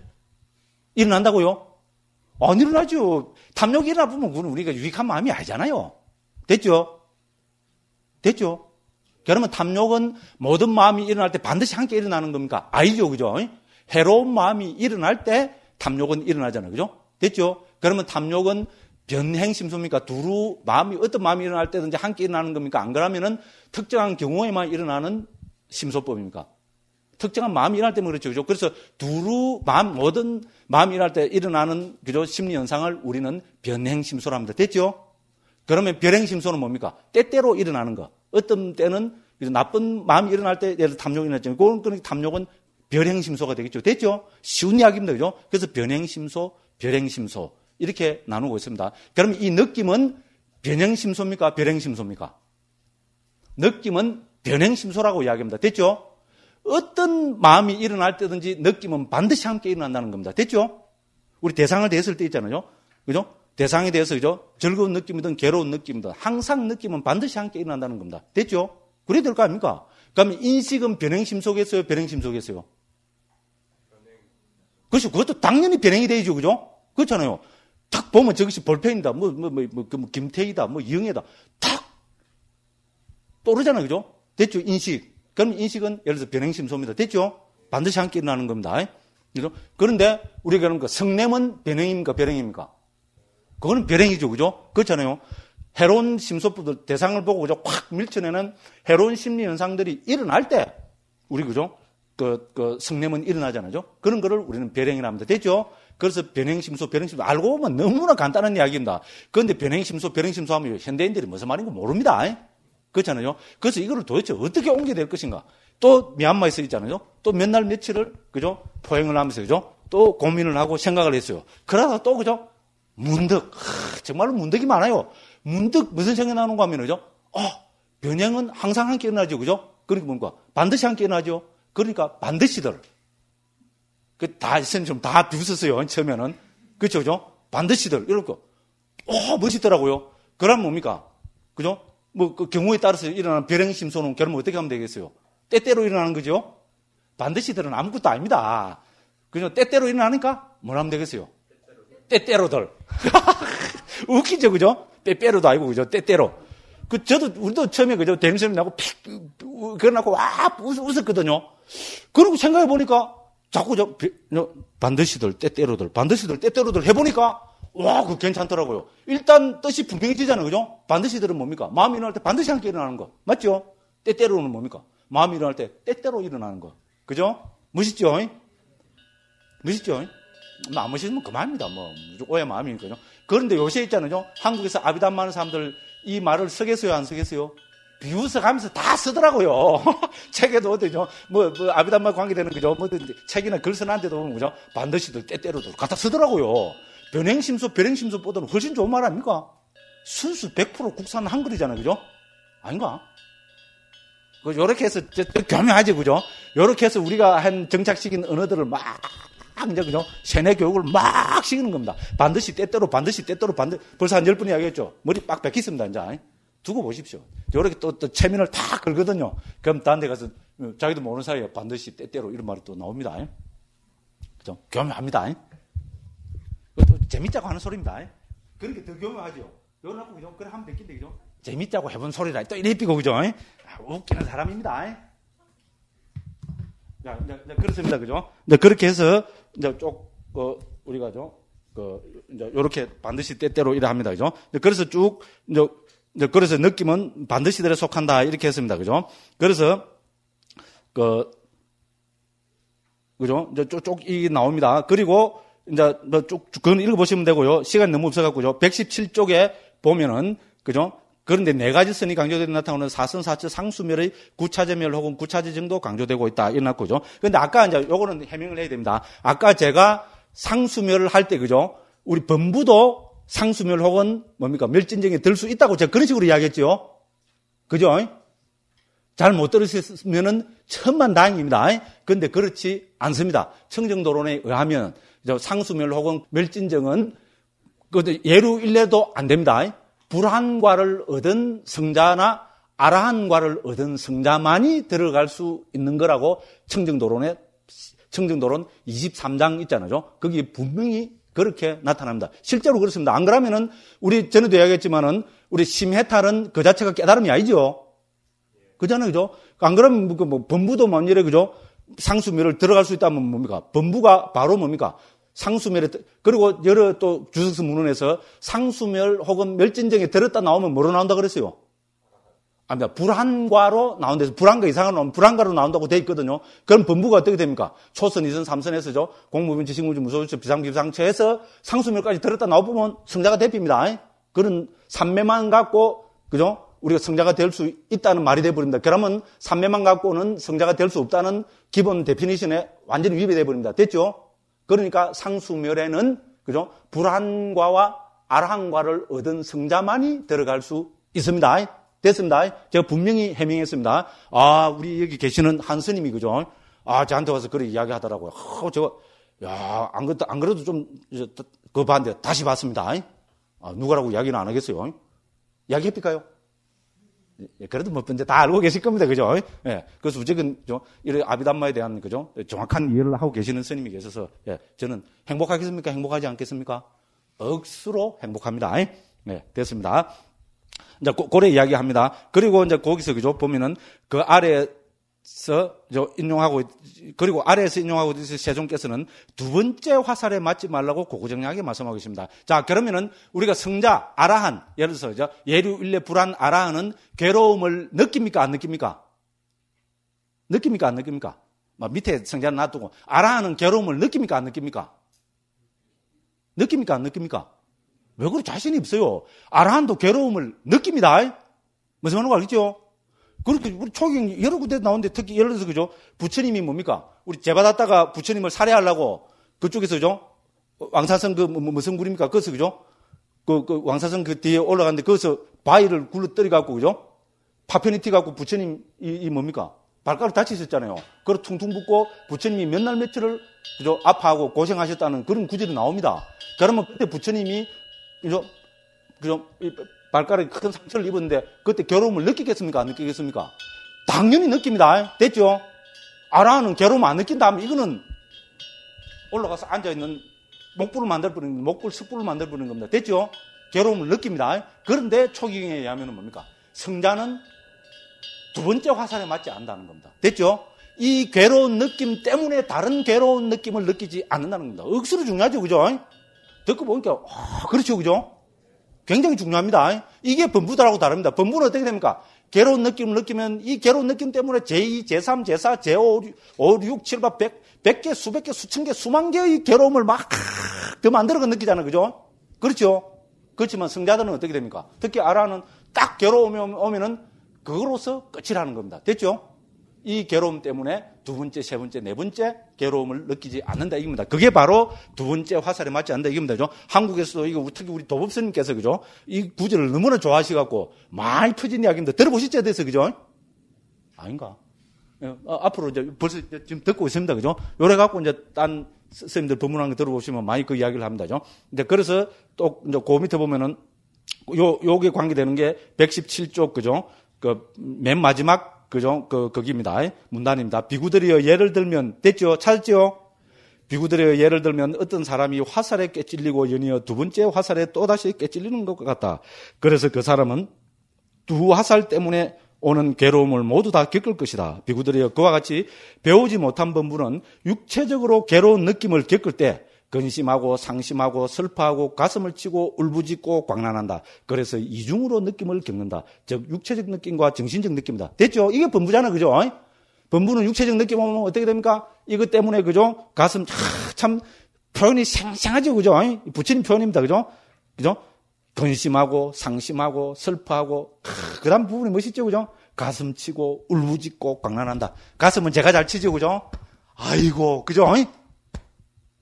일어난다고요? 안 일어나죠. 탐욕이 일어나면 그건 우리가 유익한 마음이 아니잖아요. 됐죠? 됐죠? 그러면 탐욕은 모든 마음이 일어날 때 반드시 함께 일어나는 겁니까? 아니죠. 그죠? 해로운 마음이 일어날 때 탐욕은 일어나잖아요. 그죠? 됐죠? 그러면 탐욕은 변행심소입니까? 두루 어떤 마음이 일어날 때든지 함께 일어나는 겁니까? 안 그러면은 특정한 경우에만 일어나는 심소법입니까? 특정한 마음이 일어날 때면 그렇죠. 그죠? 그래서 모든 마음이 일어날 때 일어나는 그죠? 심리 현상을 우리는 변행심소랍니다. 됐죠? 그러면 별행심소는 뭡니까? 때때로 일어나는 거. 어떤 때는 나쁜 마음이 일어날 때, 예를 들어 탐욕이 일어났잖아요. 그건 탐욕은 별행심소가 되겠죠. 됐죠? 쉬운 이야기입니다. 그죠? 그래서 변행심소, 별행심소. 이렇게 나누고 있습니다. 그러면 이 느낌은 변행심소입니까? 별행심소입니까? 느낌은 변행심소라고 이야기합니다. 됐죠? 어떤 마음이 일어날 때든지 느낌은 반드시 함께 일어난다는 겁니다. 됐죠? 우리 대상을 대했을 때 있잖아요. 그죠? 대상에 대해서, 그죠? 즐거운 느낌이든 괴로운 느낌이든 항상 느낌은 반드시 함께 일어난다는 겁니다. 됐죠? 그래야 될 거 아닙니까? 그러면 인식은 변행심소겠어요? 별행심소겠어요? 그렇죠. 그것도 당연히 변행이 되죠. 그죠? 그렇잖아요. 탁 보면 저것이 볼펜이다. 김태희다. 이영애다. 탁! 떠오르잖아요. 그죠? 됐죠? 인식. 그럼 인식은 예를 들어서 변행심소입니다. 됐죠? 반드시 함께 일어나는 겁니다. 그죠? 그런데 우리가 그러는 거 성냄은 변행입니까? 별행입니까? 그거는 별행이죠. 그죠? 그렇잖아요. 해로운 심소부들 대상을 보고 그죠? 확 밀쳐내는 해로운 심리 현상들이 일어날 때 우리 그죠? 성냄은 일어나잖아요. 그런 거를 우리는 별행이라 합니다. 됐죠? 그래서 변행심소, 별행심소 알고 보면 너무나 간단한 이야기입니다. 그런데 변행심소, 별행심소 하면 현대인들이 무슨 말인지 모릅니다. 그렇잖아요. 그래서 이거를 도대체 어떻게 옮겨야 될 것인가? 또 미얀마에서 있잖아요. 또 몇 날 며칠을 그죠? 포행을 하면서 그죠? 또 고민을 하고 생각을 했어요. 그러다가 또 그죠? 문득 정말로 문득이 많아요. 문득 무슨 생각이 나는가 하면 그죠? 변형은 항상 함께 일어나죠. 그죠? 그러니까 뭔가 반드시 함께 일어나죠. 그러니까 반드시들. 다 선생님 다 비웃었어요. 처음에는. 그렇죠, 그죠? 반드시들 이런 거. 멋있더라고요. 그럼 뭡니까? 그죠? 그 경우에 따라서 일어나는 별행심소는 그러면 어떻게 하면 되겠어요? 때때로 일어나는 거죠? 반드시들은 아무것도 아닙니다. 그죠? 때때로 일어나니까 뭘 하면 되겠어요? 때때로들. 웃기죠, 그죠? 빼빼로도 아니고, 그죠? 때때로. 우리도 처음에, 그죠? 대림소리 나고, 그러나고, 웃었거든요. 그리고 생각해보니까, 자꾸 반드시들, 때때로들 해보니까, 그거 괜찮더라고요. 일단 뜻이 분명해지잖아요, 그죠? 반드시들은 뭡니까? 마음이 일어날 때 반드시 함께 일어나는 거. 맞죠? 때때로는 뭡니까? 마음이 일어날 때 때때로 일어나는 거. 그죠? 멋있죠? 안 멋있으면 그만입니다. 오해 마음이니까요. 그런데 요새 있잖아요. 한국에서 아비담 많은 사람들 이 말을 쓰겠어요? 안 쓰겠어요? 비웃어 가면서 다 쓰더라고요. 책에도 어디죠? 아비담만 관계되는 그죠? 책이나 글 써놨는데도 보면 그죠? 반드시들 때때로도 갖다 쓰더라고요. 변행심소, 별행심소보다는 훨씬 좋은 말 아닙니까? 순수 100% 국산 한글이잖아요. 그죠? 아닌가? 요렇게 해서, 교묘하지, 그죠? 요렇게 해서 우리가 한 정착시킨 언어들을 이제, 그죠? 세뇌 교육을 막 시키는 겁니다. 반드시 때때로, 벌써 한 10번 이야기했죠? 머리 빡 뺏겼습니다, 이제. 두고 보십시오. 요렇게 또 체면을 다 걸거든요. 그럼 다른 데 가서, 자기도 모르는 사이에 반드시 때때로 이런 말이 또 나옵니다. 그죠? 교묘합니다. 또 재밌자고 하는 소리입니다. 그러니까 더 교묘하죠? 요렇게, 그죠? 그래 하면 뺏긴데, 그죠? 재밌자고 해본 소리라 또 이래 삐고, 그죠? 웃기는 사람입니다. 자, 그렇습니다. 그죠? 그렇게 해서, 이제 우리가, 이제, 요렇게 반드시 때때로 이래 합니다. 그죠? 그래서 쭉, 그래서 느낌은 반드시들에 속한다. 이렇게 했습니다. 그죠? 그래서, 그죠? 이제 쭉 이게 나옵니다. 그리고, 이제, 그건 읽어보시면 되고요. 시간이 너무 없어갖고요. 117쪽에 보면은, 그죠? 그런데 네 가지 선이 강조되어 나타나는 사선, 사처, 상수멸의 구차제멸 혹은 구차제 정도 강조되고 있다. 이렇거죠. 그런데 아까 이제 요거는 해명을 해야 됩니다. 아까 제가 상수멸을 할 때, 그죠? 우리 범부도 상수멸 혹은 뭡니까? 멸진정에 들 수 있다고 제가 그런 식으로 이야기했죠. 그죠? 잘 못 들으셨으면은 천만다행입니다. 그런데 그렇지 않습니다. 청정도론에 의하면 상수멸 혹은 멸진정은 예루 일례도 안 됩니다. 불한과를 얻은 성자나 아라한과를 얻은 성자만이 들어갈 수 있는 거라고 청정도론 23장 있잖아요. 거기 분명히 그렇게 나타납니다. 실제로 그렇습니다. 안 그러면은 전에도 이야기했지만은 우리 심해탈은 그 자체가 깨달음이 아니죠. 그잖아요, 그죠? 안 그러면 범부도 만일에 그죠? 상수멸을 들어갈 수 있다면 뭡니까? 범부가 바로 뭡니까? 상수멸에, 그리고 여러 또 주석서 문헌에서 상수멸 혹은 멸진정에 들었다 나오면 뭐로 나온다 그랬어요? 아닙니다. 불한과로 나온다서 불한과 이상으로 나오면 불한과로 나온다고 돼 있거든요. 그럼 범부가 어떻게 됩니까? 초선, 이선, 삼선에서죠. 공무변, 지식문제, 무소유처, 비상비상처에서 상수멸까지 들었다 나오면 성자가 대피입니다. 그런 삼매만 갖고, 그죠? 우리가 성자가 될 수 있다는 말이 되어버립니다. 그러면 삼매만 갖고는 성자가 될 수 없다는 기본 데피니션에 완전히 위배되어 버립니다. 됐죠? 그러니까 상수멸에는, 그죠? 불한과와 아라한과를 얻은 성자만이 들어갈 수 있습니다. 됐습니다. 제가 분명히 해명했습니다. 아, 우리 여기 계시는 한 스님이, 그죠? 아, 저한테 와서 그렇게 이야기 하더라고요. 야, 안 그래도 좀, 그거 봤는데 다시 봤습니다. 아, 누구라고 이야기는 안 하겠어요. 이야기해볼까요? 예, 그래도 뭐, 근데 다 알고 계실 겁니다. 그죠? 예. 그래서 어쨌든, 이런 아비담마에 대한, 그죠? 정확한 이해를 하고 계시는 스님이 계셔서, 예. 저는 행복하겠습니까? 행복하지 않겠습니까? 억수로 행복합니다. 네, 됐습니다. 이제 고래 이야기 합니다. 그리고 이제 거기서, 그죠? 보면은 그 아래에서 인용하고, 그리고 아래에서 인용하고 있는 세종께서는 두 번째 화살에 맞지 말라고 고고정량하게 말씀하고 있습니다. 자, 그러면은 우리가 성자, 아라한, 예를 들어서, 예류, 일례, 불안, 아라한은 괴로움을 느낍니까? 안 느낍니까? 느낍니까? 안 느낍니까? 밑에 성자는 놔두고, 아라한은 괴로움을 느낍니까? 안 느낍니까? 느낍니까? 안 느낍니까? 왜 그래? 자신이 없어요. 아라한도 괴로움을 느낍니다. 무슨 말인지 알겠죠? 그렇게, 우리 초경 여러 군데 나오는데 특히 예를 들어서, 그죠? 부처님이 뭡니까? 우리 제받았다가 부처님을 살해하려고 그쪽에서, 그죠? 왕사성 무슨 굴입니까? 거기서, 그죠? 그 왕사성 그 뒤에 올라갔는데 거기서 바위를 굴러뜨려갖고, 그죠? 파편이 튀갖고 부처님, 뭡니까? 발가락 다치셨잖아요. 그걸 퉁퉁 붓고 부처님이 몇 날 며칠을, 그죠? 아파하고 고생하셨다는 그런 구절이 나옵니다. 그러면 그때 부처님이, 그죠? 발가락에 큰 상처를 입었는데 그때 괴로움을 느끼겠습니까? 안 느끼겠습니까? 당연히 느낍니다. 됐죠? 아라한은 괴로움 안 느낀다 하면 이거는 올라가서 앉아있는 목불을 만들어버리는, 목불, 숯불을 만들어버리는 겁니다. 됐죠? 괴로움을 느낍니다. 그런데 초기경에 의하면 뭡니까? 성자는 두 번째 화살에 맞지 않는다는 겁니다. 됐죠? 이 괴로운 느낌 때문에 다른 괴로운 느낌을 느끼지 않는다는 겁니다. 억수로 중요하죠, 그죠? 듣고 보니까, 그렇죠, 그죠? 굉장히 중요합니다. 이게 범부들하고 다릅니다. 범부는 어떻게 됩니까? 괴로운 느낌을 느끼면 이 괴로운 느낌 때문에 제2, 제3, 제4, 제5, 5, 6, 7, 8, 100개, 수백 개, 수천 개, 수만 개의 괴로움을 막 더 만들어가 느끼잖아요. 그죠? 그렇죠? 그렇지만 성자들은 어떻게 됩니까? 특히 아라는 딱 괴로움이 오면은 그거로서 끝이라는 겁니다. 됐죠? 이 괴로움 때문에 두 번째, 세 번째, 네 번째 괴로움을 느끼지 않는다 이겁니다. 그게 바로 두 번째 화살에 맞지 않는다 이겁니다. 그죠? 한국에서도 이거 특히 우리 도법스님께서 그죠? 이 구절을 너무나 좋아하셔갖고 많이 퍼진 이야기입니다. 들어보셨죠? 돼서 그죠? 아닌가? 앞으로 이제 벌써 지금 듣고 있습니다. 그죠? 요래 갖고 이제 딴 스님들 법문한 거 들어보시면 많이 그 이야기를 합니다. 그죠? 근데 그래서 또 이제 그 밑에 보면은 요게 관계되는 게 117쪽 그죠? 그 맨 마지막 그죠? 거기입니다. 문단입니다. 비구들이여 예를 들면 됐죠? 찾았죠? 비구들이여 예를 들면 어떤 사람이 화살에 깨찔리고 연이어 두 번째 화살에 또다시 깨찔리는 것 같다. 그래서 그 사람은 두 화살 때문에 오는 괴로움을 모두 다 겪을 것이다. 비구들이여 그와 같이 배우지 못한 범부는 육체적으로 괴로운 느낌을 겪을 때 근심하고 상심하고 슬퍼하고 가슴을 치고 울부짖고 광란한다. 그래서 이중으로 느낌을 겪는다. 즉 육체적 느낌과 정신적 느낌이다. 됐죠? 이게 범부잖아. 그죠? 범부는 육체적 느낌 오면 어떻게 됩니까? 이것 때문에 그죠? 가슴 참 표현이 생생하죠. 그죠? 부처님 표현입니다. 그죠? 그죠? 근심하고 상심하고 슬퍼하고 그다음 부분이 멋있죠. 그죠? 가슴 치고 울부짖고 광란한다. 가슴은 제가 잘 치죠. 그죠? 아이고. 그죠?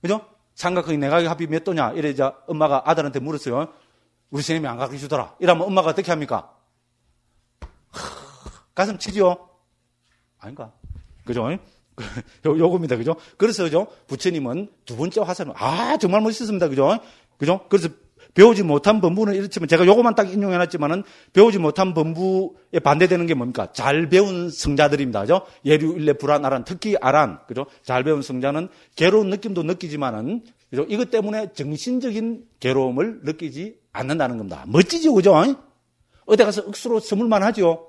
그죠? 삼각형이 내가 합이 몇 도냐? 이래 이제 엄마가 아들한테 물었어요. 우리 선생님이 안 가르쳐 주더라. 이러면 엄마가 어떻게 합니까? 가슴 치죠? 아닌가? 그죠? 요겁니다. 그죠? 그래서 그죠? 부처님은 두 번째 화살은 정말 멋있었습니다. 그죠? 그죠? 그래서 배우지 못한 범부는 이렇지만 제가 요거만 딱 인용해놨지만은 배우지 못한 범부에 반대되는 게 뭡니까? 잘 배운 성자들입니다. 그죠? 예류, 일례, 불안, 아란, 특히 아란. 그죠? 잘 배운 성자는 괴로운 느낌도 느끼지만은 그죠? 이것 때문에 정신적인 괴로움을 느끼지 않는다는 겁니다. 멋지죠? 그죠? 어디 가서 억수로 서물만 하죠?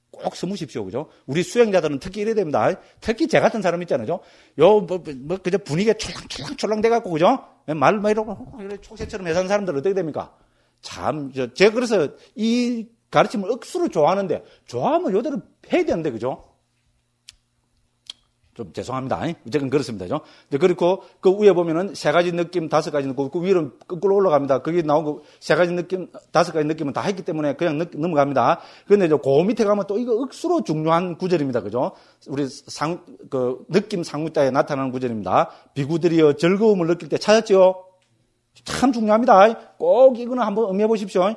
꼭 서무십시오. 그죠? 우리 수행자들은 특히 이래야 됩니다. 특히 제 같은 사람 있잖아요. 그저 분위기가 촐랑촐랑 돼갖고, 그죠? 말, 이러고, 촉새처럼 해산 사람들은 어떻게 됩니까? 참, 제가 그래서 이 가르침을 억수로 좋아하는데, 좋아하면 요대로 해야 되는데, 그죠? 좀 죄송합니다. 어쨌든 그렇습니다. 그리고 그 위에 보면은 세 가지 느낌, 다섯 가지 느낌, 그 위로 거꾸로 올라갑니다. 거기 나온 거 세 가지 느낌, 다섯 가지 느낌은 다 했기 때문에 그냥 넘어갑니다. 그런데 그 밑에 가면 또 이거 억수로 중요한 구절입니다. 그죠? 우리 느낌 상무자에 나타나는 구절입니다. 비구들이여 즐거움을 느낄 때 찾았죠? 참 중요합니다. 꼭 이거는 한번 음미해 보십시오.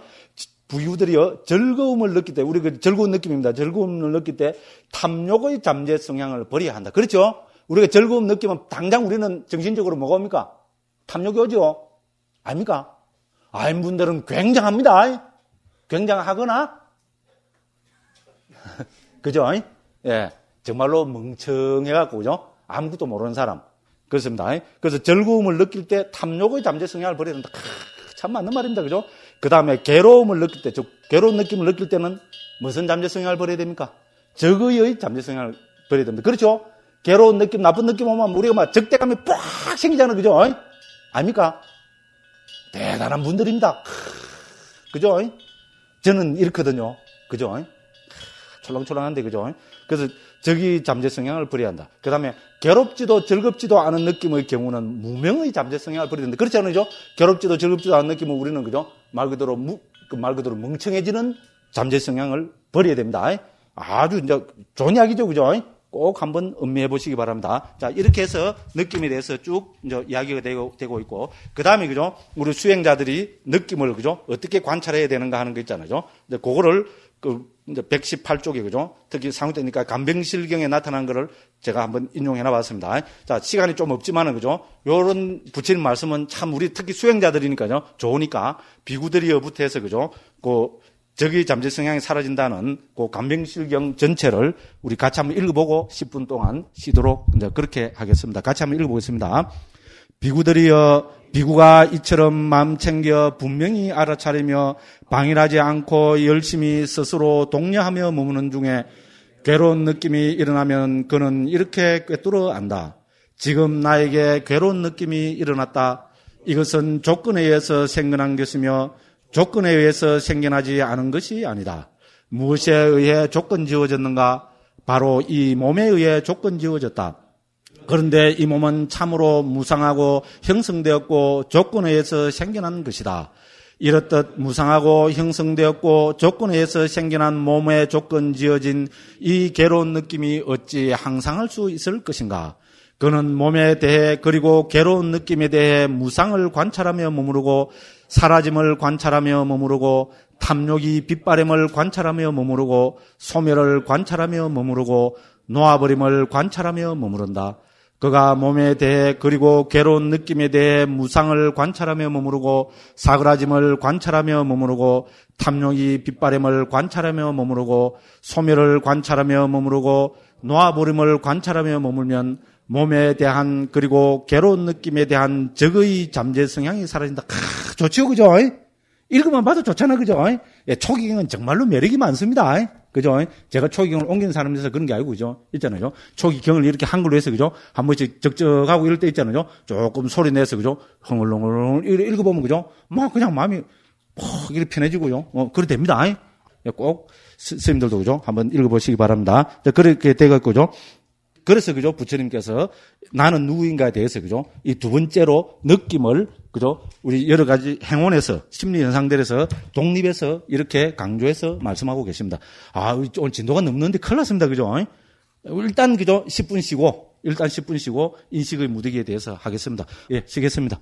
비구들이여 즐거움을 느낄 때, 우리 그 즐거운 느낌입니다. 즐거움을 느낄 때 탐욕의 잠재 성향을 버려야 한다. 그렇죠? 우리가 즐거움 느끼면 당장 우리는 정신적으로 뭐가 옵니까? 탐욕이 오죠? 아닙니까? 아인 분들은 굉장합니다. 굉장하거나, 그죠? 예. 정말로 멍청해갖고, 그죠? 아무것도 모르는 사람. 그렇습니다. 그래서 즐거움을 느낄 때 탐욕의 잠재 성향을 버려야 한다. 참 맞는 말입니다. 그죠? 그 다음에 괴로움을 느낄 때, 괴로운 느낌을 느낄 때는 무슨 잠재 성향을 버려야 됩니까? 적의의 잠재 성향을 버려야 됩니다. 그렇죠? 괴로운 느낌, 나쁜 느낌 오면 우리가 막 적대감이 빡 생기잖아요. 그죠? 아닙니까? 대단한 분들입니다. 그죠? 저는 이렇거든요. 그죠? 촐랑촐랑한데, 그죠? 그래서 적의 잠재 성향을 버려야 한다. 그 다음에 괴롭지도 즐겁지도 않은 느낌의 경우는 무명의 잠재 성향을 버려야 된다. 그렇지 않으죠? 괴롭지도 즐겁지도 않은 느낌은 우리는, 그죠? 말 그대로 멍청해지는 잠재 성향을 버려야 됩니다. 아주 이제 좋은 이야기죠. 그죠? 꼭 한번 음미해 보시기 바랍니다. 자, 이렇게 해서 느낌에 대해서 쭉 이제 이야기가 되고 있고, 그 다음에, 그죠? 우리 수행자들이 느낌을, 그죠? 어떻게 관찰해야 되는가 하는 거 있잖아요. 근데 그거를 이제 118쪽에, 그죠? 특히 상우때니까 간병실경에 나타난 거를 제가 한번 인용해 놔봤습니다. 자, 시간이 좀 없지만은, 그죠? 요런 부처님 말씀은 참 우리 특히 수행자들이니까요. 좋으니까 비구들이여부터 해서, 그죠? 적의 잠재 성향이 사라진다는 그 간병실경 전체를 우리 같이 한번 읽어보고 10분 동안 쉬도록 이제 그렇게 하겠습니다. 같이 한번 읽어보겠습니다. 비구들이여, 비구가 이처럼 마음 챙겨 분명히 알아차리며 방일하지 않고 열심히 스스로 독려하며 머무는 중에 괴로운 느낌이 일어나면 그는 이렇게 꿰뚫어 안다. 지금 나에게 괴로운 느낌이 일어났다. 이것은 조건에 의해서 생겨난 것이며 조건에 의해서 생겨나지 않은 것이 아니다. 무엇에 의해 조건 지어졌는가? 바로 이 몸에 의해 조건 지어졌다. 그런데 이 몸은 참으로 무상하고 형성되었고 조건에 의해서 생겨난 것이다. 이렇듯 무상하고 형성되었고 조건에 의해서 생겨난 몸에 조건 지어진 이 괴로운 느낌이 어찌 항상할 수 있을 것인가? 그는 몸에 대해 그리고 괴로운 느낌에 대해 무상을 관찰하며 머무르고 사라짐을 관찰하며 머무르고 탐욕이 빛바램을 관찰하며 머무르고 소멸을 관찰하며 머무르고 놓아버림을 관찰하며 머무른다. 그가 몸에 대해 그리고 괴로운 느낌에 대해 무상을 관찰하며 머무르고 사그라짐을 관찰하며 머무르고 탐욕이 빛바램을 관찰하며 머무르고 소멸을 관찰하며 머무르고 놓아버림을 관찰하며 머물면 몸에 대한 그리고 괴로운 느낌에 대한 적의 잠재 성향이 사라진다. 좋죠, 그죠? 읽으면 봐도 좋잖아, 그죠? 예, 초기경은 정말로 매력이 많습니다. 그죠? 제가 초기경을 옮기는 사람이라서 그런 게 아니고, 그죠? 있잖아요. 초기경을 이렇게 한글로 해서, 그죠? 한 번씩 적적하고 이럴 때 있잖아요. 조금 소리 내서, 그죠? 흥얼흥얼 읽어보면, 그죠? 막 그냥 마음이 퍽 이렇게 편해지고요. 그래 됩니다. 예, 꼭 스님들도, 그죠? 한번 읽어보시기 바랍니다. 그렇게 돼갖고, 그죠? 그래서, 그죠? 부처님께서 나는 누구인가에 대해서, 그죠? 이 두 번째로 느낌을, 그죠? 우리 여러 가지 행원에서, 심리 현상들에서, 독립해서 이렇게 강조해서 말씀하고 계십니다. 오늘 진도가 넘는데 큰일 났습니다. 그죠? 일단, 그죠? 10분 쉬고, 인식의 무대기에 대해서 하겠습니다. 예, 쉬겠습니다.